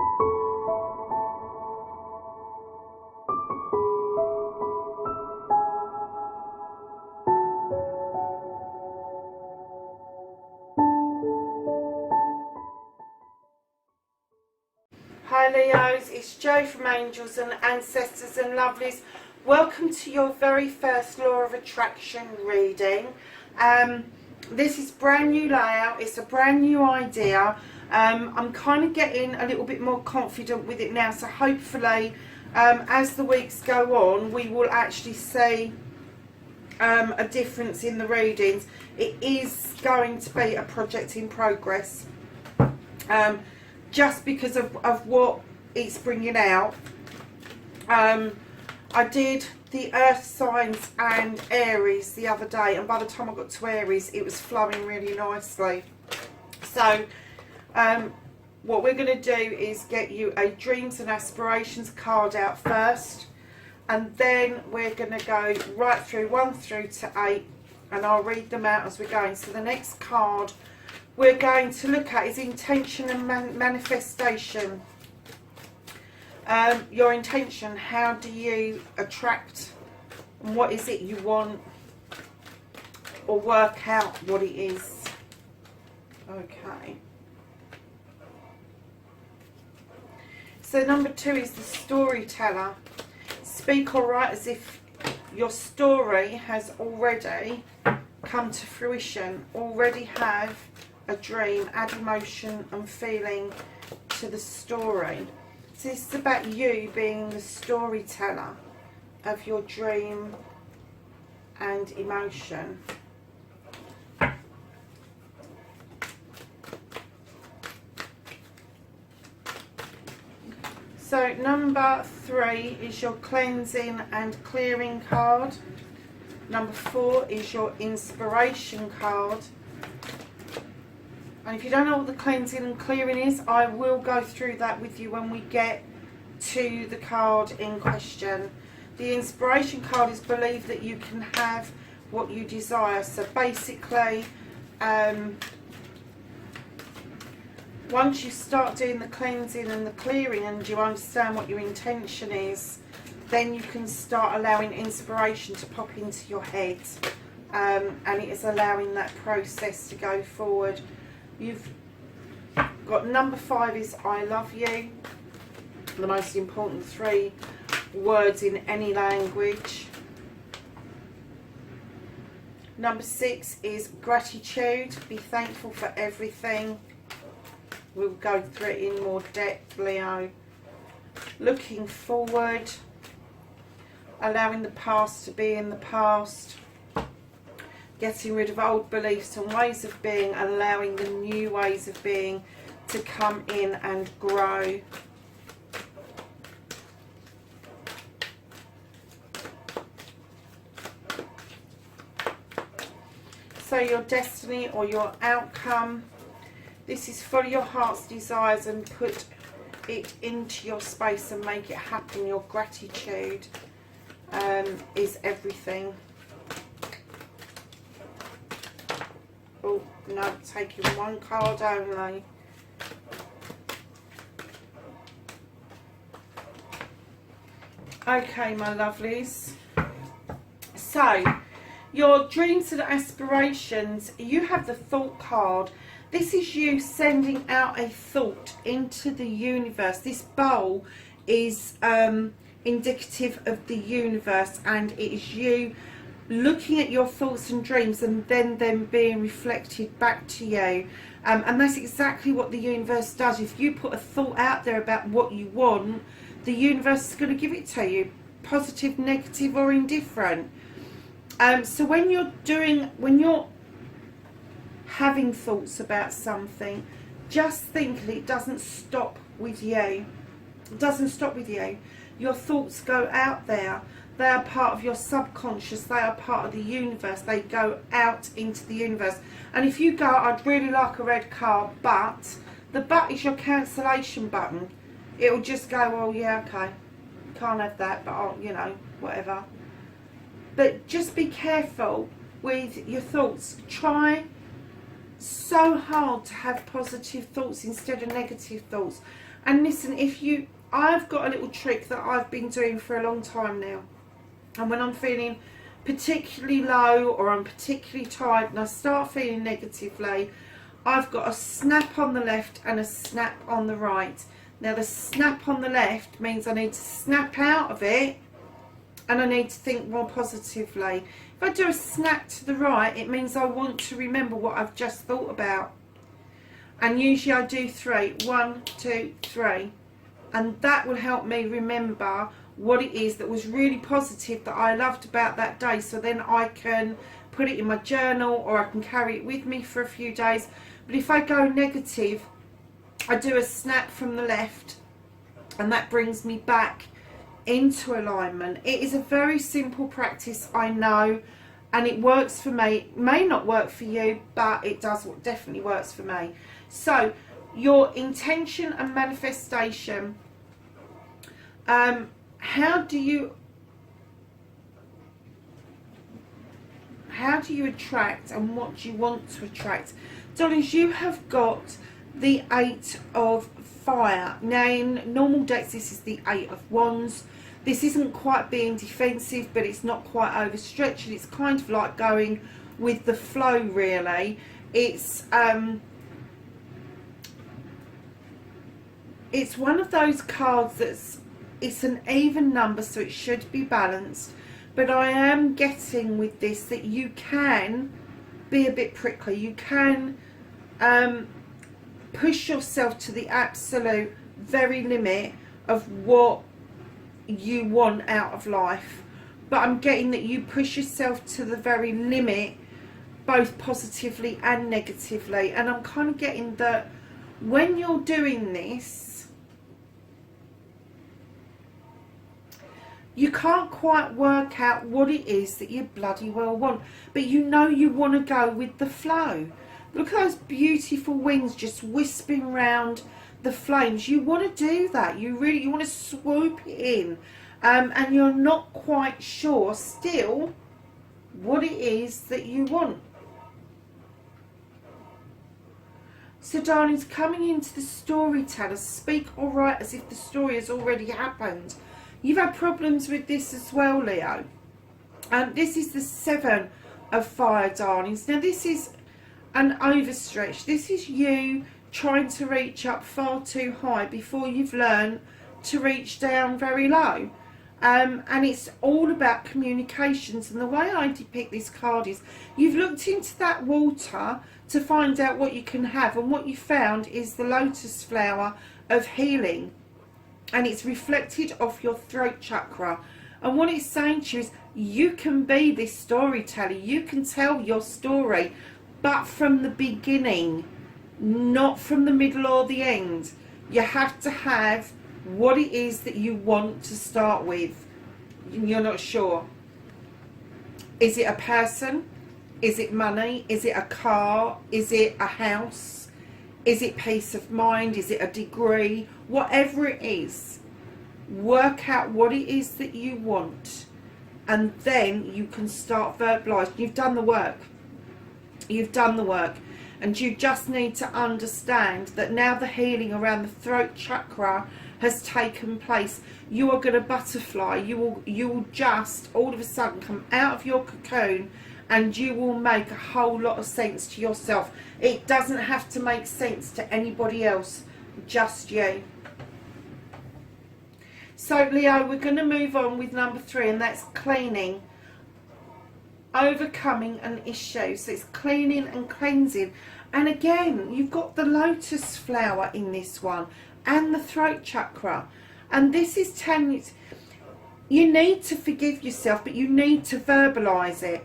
Hi Leos, it's Jo from Angels and Ancestors and Lovelies. Welcome to your very first Law of Attraction reading. This is brand new layout, it's a brand new idea. I'm kind of getting a little bit more confident with it now, so hopefully as the weeks go on we will actually see a difference in the readings. It is going to be a project in progress. Just because of what it's bringing out. I did the earth signs and Aries the other day, and by the time I got to Aries it was flowing really nicely. So what we're going to do is get you a dreams and aspirations card out first, and then we're going to go right through 1 through to 8, and I'll read them out as we're going. So the next card we're going to look at is intention and manifestation. Your intention, how do you attract, and what is it you want, or work out what it is. Okay. So number 2 is the storyteller. Speak or write as if your story has already come to fruition, already have a dream, add emotion and feeling to the story. So this is about you being the storyteller of your dream and emotion. So number 3 is your cleansing and clearing card. Number 4 is your inspiration card. And if you don't know what the cleansing and clearing is, I will go through that with you when we get to the card in question. The inspiration card is believe that you can have what you desire. So basically, once you start doing the cleansing and the clearing and you understand what your intention is, then you can start allowing inspiration to pop into your head. And it is allowing that process to go forward. You've got number 5 is I love you, the most important 3 words in any language. Number 6 is gratitude, be thankful for everything. We'll go through it in more depth, Leo. Looking forward, allowing the past to be in the past. Getting rid of old beliefs and ways of being, allowing the new ways of being to come in and grow. So your destiny or your outcome, this is follow your heart's desires and put it into your space and make it happen. Your gratitude is everything. Oh, no, taking 1 card only. Okay, my lovelies. So, your dreams and aspirations, you have the thought card. This is you sending out a thought into the universe. This bowl is indicative of the universe, and it is you looking at your thoughts and dreams and then them being reflected back to you. And that's exactly what the universe does. If you put a thought out there about what you want, the universe is going to give it to you, positive, negative or indifferent. So when you're having thoughts about something, just think that it doesn't stop with you. It doesn't stop with you. Your thoughts go out there. They are part of your subconscious. They are part of the universe. They go out into the universe. And if you go, I'd really like a red car, but the but is your cancellation button. It'll just go, well, yeah, okay, can't have that, but I'll, you know, whatever. But just be careful with your thoughts. Try so hard to have positive thoughts instead of negative thoughts. And listen, I've got a little trick that I've been doing for a long time now. And when I'm feeling particularly low or I'm particularly tired and I start feeling negatively, I've got a snap on the left and a snap on the right. Now the snap on the left means I need to snap out of it and I need to think more positively. If I do a snap to the right, it means I want to remember what I've just thought about. And usually I do 3. 1, 2, 3. And that will help me remember what it is that was really positive that I loved about that day. So then I can put it in my journal or I can carry it with me for a few days. But if I go negative, I do a snap from the left and that brings me back into alignment. It is a very simple practice, I know, and it works for me. It may not work for you, but it does, definitely works for me. So your intention and manifestation, how do you attract and what do you want to attract? Darlings, you have got the 8 of fire. Now in normal decks this is the 8 of wands. This isn't quite being defensive, but it's not quite overstretched. It's kind of like going with the flow, really. It's one of those cards it's an even number, so it should be balanced. But I am getting with this that you can be a bit prickly. You can push yourself to the absolute very limit of what you want out of life. But I'm getting that you push yourself to the very limit, both positively and negatively. And I'm kind of getting that when you're doing this, you can't quite work out what it is that you bloody well want, but you know you want to go with the flow. Look at those beautiful wings just wisping round the flames. You want to do that. You want to swoop it in, and you're not quite sure still what it is that you want. So darlings, coming into the storyteller, speak or write as if the story has already happened. You've had problems with this as well, Leo. This is the 7 of fire, darlings. Now this is an overstretch. This is you trying to reach up far too high before you've learned to reach down very low. And it's all about communications. And the way I depict this card is you've looked into that water to find out what you can have, and what you found is the lotus flower of healing. And it's reflected off your throat chakra. And what it's saying to you is you can be this storyteller. You can tell your story, but from the beginning, not from the middle or the end. You have to have what it is that you want to start with. You're not sure. Is it a person? Is it money? Is it a car? Is it a house? Is it peace of mind? Is it a degree? Whatever it is, work out what it is that you want, and then you can start verbalizing. You've done the work. You've done the work, and you just need to understand that now the healing around the throat chakra has taken place. You are going to butterfly. You will just all of a sudden come out of your cocoon, and you will make a whole lot of sense to yourself. It doesn't have to make sense to anybody else, just you. So Leo, we're going to move on with number 3, and that's cleaning. Overcoming an issue. So it's cleaning and cleansing. And again, you've got the lotus flower in this one and the throat chakra. And this is telling you, you need to forgive yourself, but you need to verbalize it.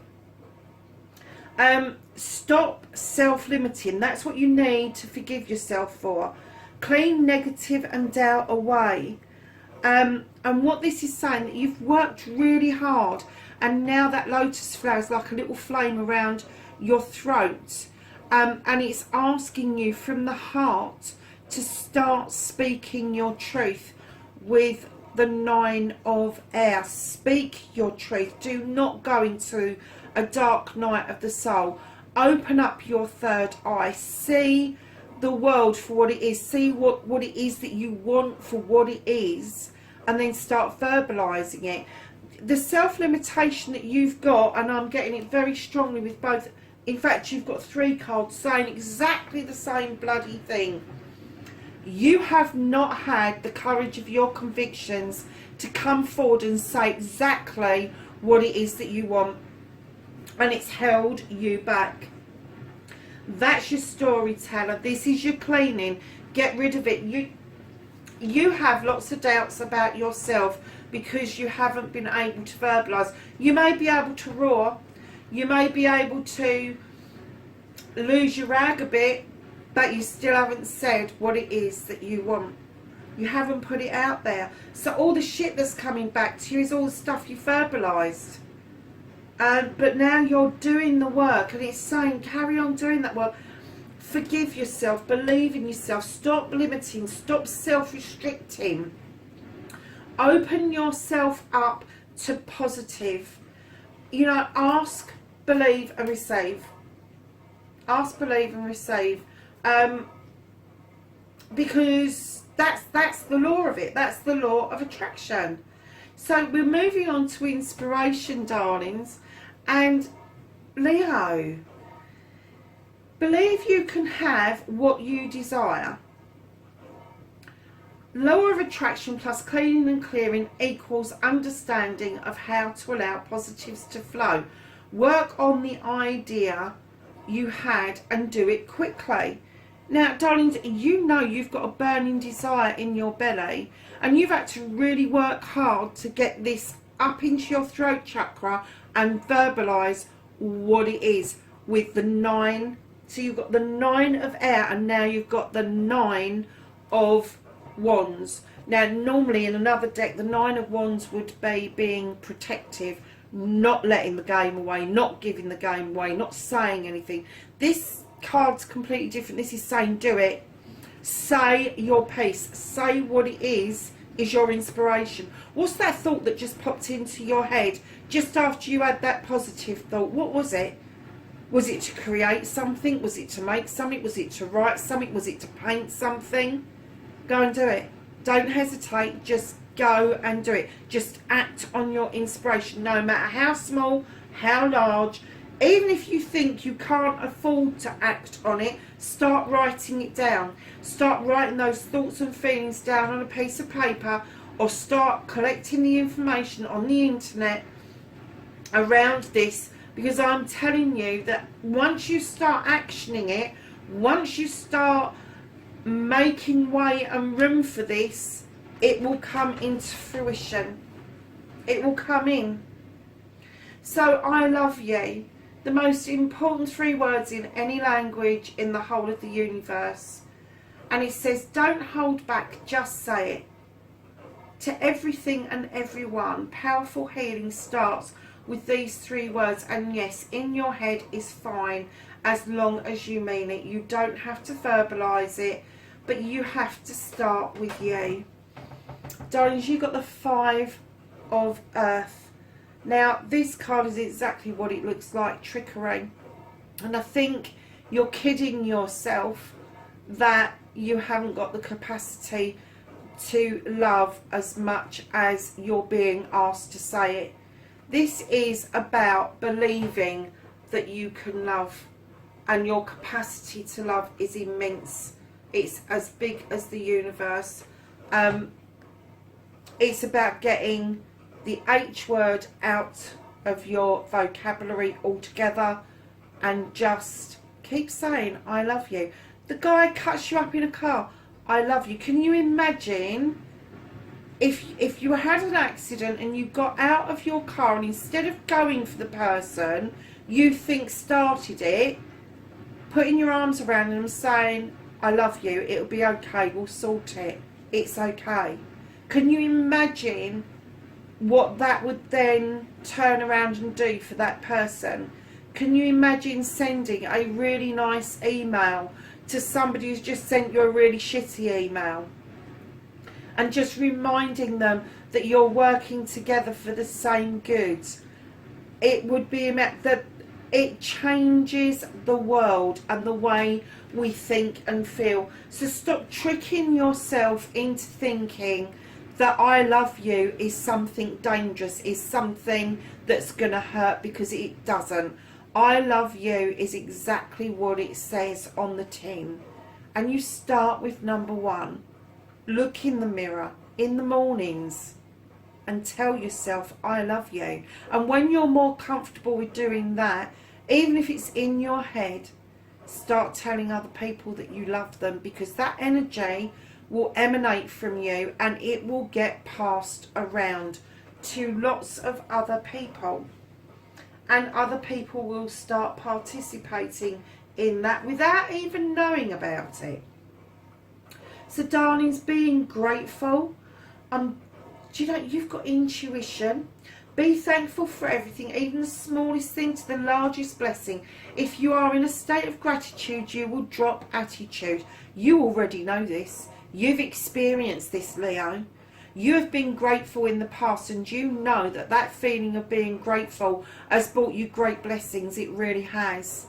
Stop self-limiting. That's what you need to forgive yourself for. Clean negative and doubt away. And what this is saying, that you've worked really hard, and now that lotus flower is like a little flame around your throat, and it's asking you from the heart to start speaking your truth with the 9 of air. Speak your truth. Do not go into a dark night of the soul. Open up your third eye. See the world for what it is. See what it is that you want for what it is, and then start verbalizing it. The self-limitation that you've got, and I'm getting it very strongly with both, in fact you've got 3 cards saying exactly the same bloody thing. You have not had the courage of your convictions to come forward and say exactly what it is that you want, and it's held you back. That's your storyteller. This is your cleaning. Get rid of it. You have lots of doubts about yourself because you haven't been able to verbalise. You may be able to roar, you may be able to lose your rag a bit, but you still haven't said what it is that you want. You haven't put it out there. So all the shit that's coming back to you is all the stuff you verbalised. But now you're doing the work, and it's saying carry on doing that work. Forgive yourself, believe in yourself, stop limiting, stop self-restricting. Open yourself up to positive. You know, ask, believe and receive. Ask, believe and receive. Because that's the law of it. That's the law of attraction. So we're moving on to inspiration, darlings. And Leo, believe you can have what you desire. Law of attraction plus cleaning and clearing equals understanding of how to allow positives to flow. Work on the idea you had and do it quickly. Now, darlings, you know you've got a burning desire in your belly, and you've had to really work hard to get this up into your throat chakra and verbalise what it is with the 9. So you've got the 9 of air, and now you've got the 9 of wands. Now, normally in another deck, the 9 of wands would be being protective, not letting the game away, not giving the game away, not saying anything. This card's completely different. This is saying do it. Say your piece. Say what it is your inspiration. What's that thought that just popped into your head just after you had that positive thought? What was it? Was it to create something? Was it to make something? Was it to write something? Was it to paint something? Go and do it. Don't hesitate. Just go and do it. Just act on your inspiration, no matter how small, how large. Even if you think you can't afford to act on it, start writing it down. Start writing those thoughts and feelings down on a piece of paper, or start collecting the information on the internet around this, because I'm telling you that once you start actioning it, once you start making way and room for this, it will come into fruition. It will come in. So I love you. The most important 3 words in any language in the whole of the universe. And it says, don't hold back, just say it. To everything and everyone, powerful healing starts with these 3 words. And yes, in your head is fine as long as you mean it. You don't have to verbalise it, but you have to start with you. Darlings, you got the 5 of Earth. Now, this card is exactly what it looks like, trickery. And I think you're kidding yourself that you haven't got the capacity to love as much as you're being asked to say it. This is about believing that you can love, and your capacity to love is immense. It's as big as the universe. It's about getting the H word out of your vocabulary altogether, and just keep saying I love you. The guy cuts you up in a car, I love you. Can you imagine if you had an accident and you got out of your car, and instead of going for the person you think started it, putting your arms around them saying I love you, it'll be okay, we'll sort it, it's okay. Can you imagine what that would then turn around and do for that person? Can you imagine sending a really nice email to somebody who's just sent you a really shitty email, and just reminding them that you're working together for the same good? It would be that It changes the world and the way we think and feel. So stop tricking yourself into thinking that I love you is something dangerous, is something that's going to hurt, because it doesn't. I love you is exactly what it says on the tin. And you start with number one. Look in the mirror in the mornings and tell yourself I love you. And when you're more comfortable with doing that, even if it's in your head, start telling other people that you love them, because that energy will emanate from you and it will get passed around to lots of other people, and other people will start participating in that without even knowing about it. So darlings, being grateful, do you know, you've got intuition. Be thankful for everything, even the smallest thing to the largest blessing. If you are in a state of gratitude, you will drop attitude. You already know this. You've experienced this, Leo. You have been grateful in the past, and you know that that feeling of being grateful has brought you great blessings. It really has.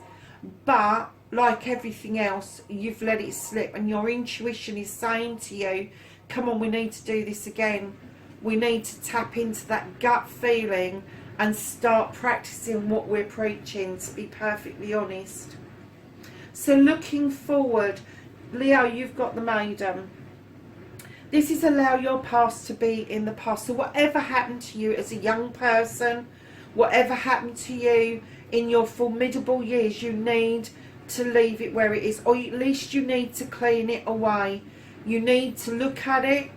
But like everything else, you've let it slip, and your intuition is saying to you, come on, we need to do this again. We need to tap into that gut feeling and start practicing what we're preaching, to be perfectly honest. So looking forward, Leo, you've got the Maiden. This is allow your past to be in the past. So whatever happened to you as a young person, whatever happened to you in your formidable years, you need to leave it where it is, or at least you need to clean it away. You need to look at it.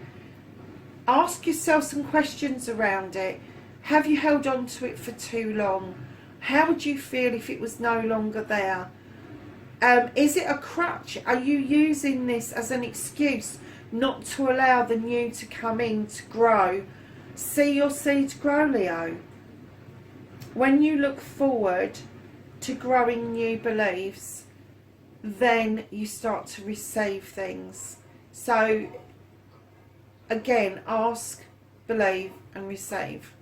Ask yourself some questions around it. Have you held on to it for too long? How would you feel if it was no longer there? Is it a crutch? Are you using this as an excuse not to allow the new to come in, to grow? See your seeds grow, Leo. When you look forward to growing new beliefs, then you start to receive things. So again, ask, believe and receive.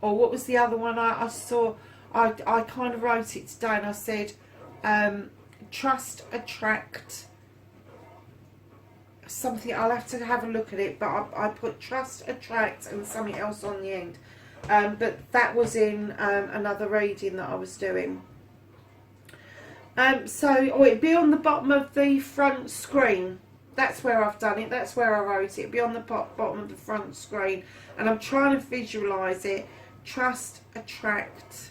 Or what was the other one I saw? I kind of wrote it today, and I said trust, attract, something. I'll have to have a look at it, but I put trust, attract and something else on the end. But that was in another reading that I was doing. It'd be on the bottom of the front screen. That's where I've done it. That's where I wrote it. It'd be on the bottom of the front screen. And I'm trying to visualise it. Trust, attract.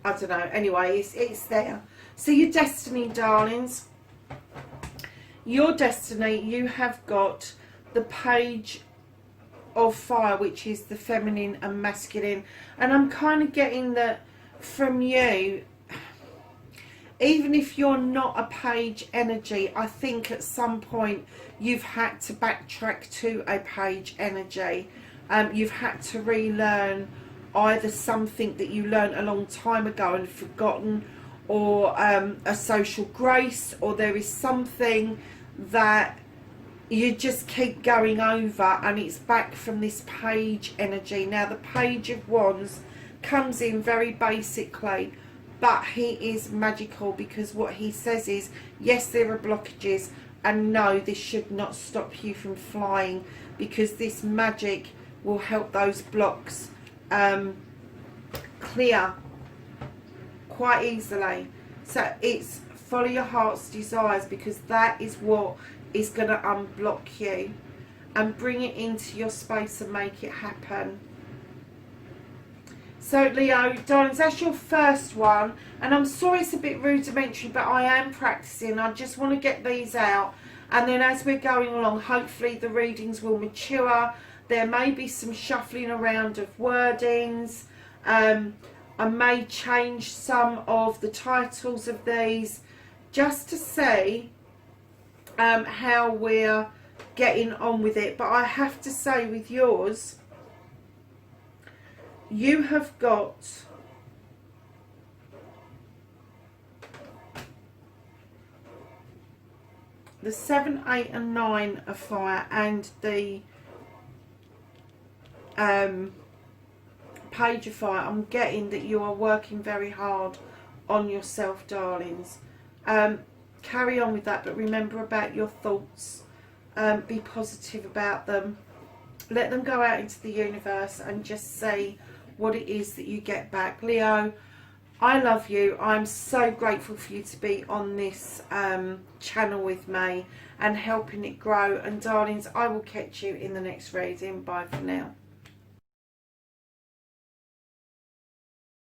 I don't know. Anyway, it's there. So your destiny, darlings. Your destiny, you have got the Page of Fire, which is the feminine and masculine. And I'm kind of getting that from you. Even if you're not a page energy, I think at some point you've had to backtrack to a page energy. You've had to relearn either something that you learned a long time ago and forgotten, or a social grace, or there is something that you just keep going over, and it's back from this page energy. Now the Page of Wands comes in very basically, but he is magical, because what he says is, yes, there are blockages, and no, this should not stop you from flying, because this magic will help those blocks clear quite easily. So it's follow your heart's desires, because that is what is going to unblock you and bring it into your space and make it happen. So Leo, darlings, that's your first one, and I'm sorry it's a bit rudimentary, but I am practicing. I just want to get these out, and then as we're going along, hopefully the readings will mature. There may be some shuffling around of wordings. I may change some of the titles of these just to see how we're getting on with it. But I have to say, with yours, you have got the 7, 8 and 9 of fire, and the Page of Fire, I'm getting that you are working very hard on yourself, darlings. Carry on with that, but remember about your thoughts. Be positive about them. Let them go out into the universe and just say what it is that you get back. Leo, I love you. I'm so grateful for you to be on this channel with me and helping it grow. And darlings, I will catch you in the next reading. Bye for now.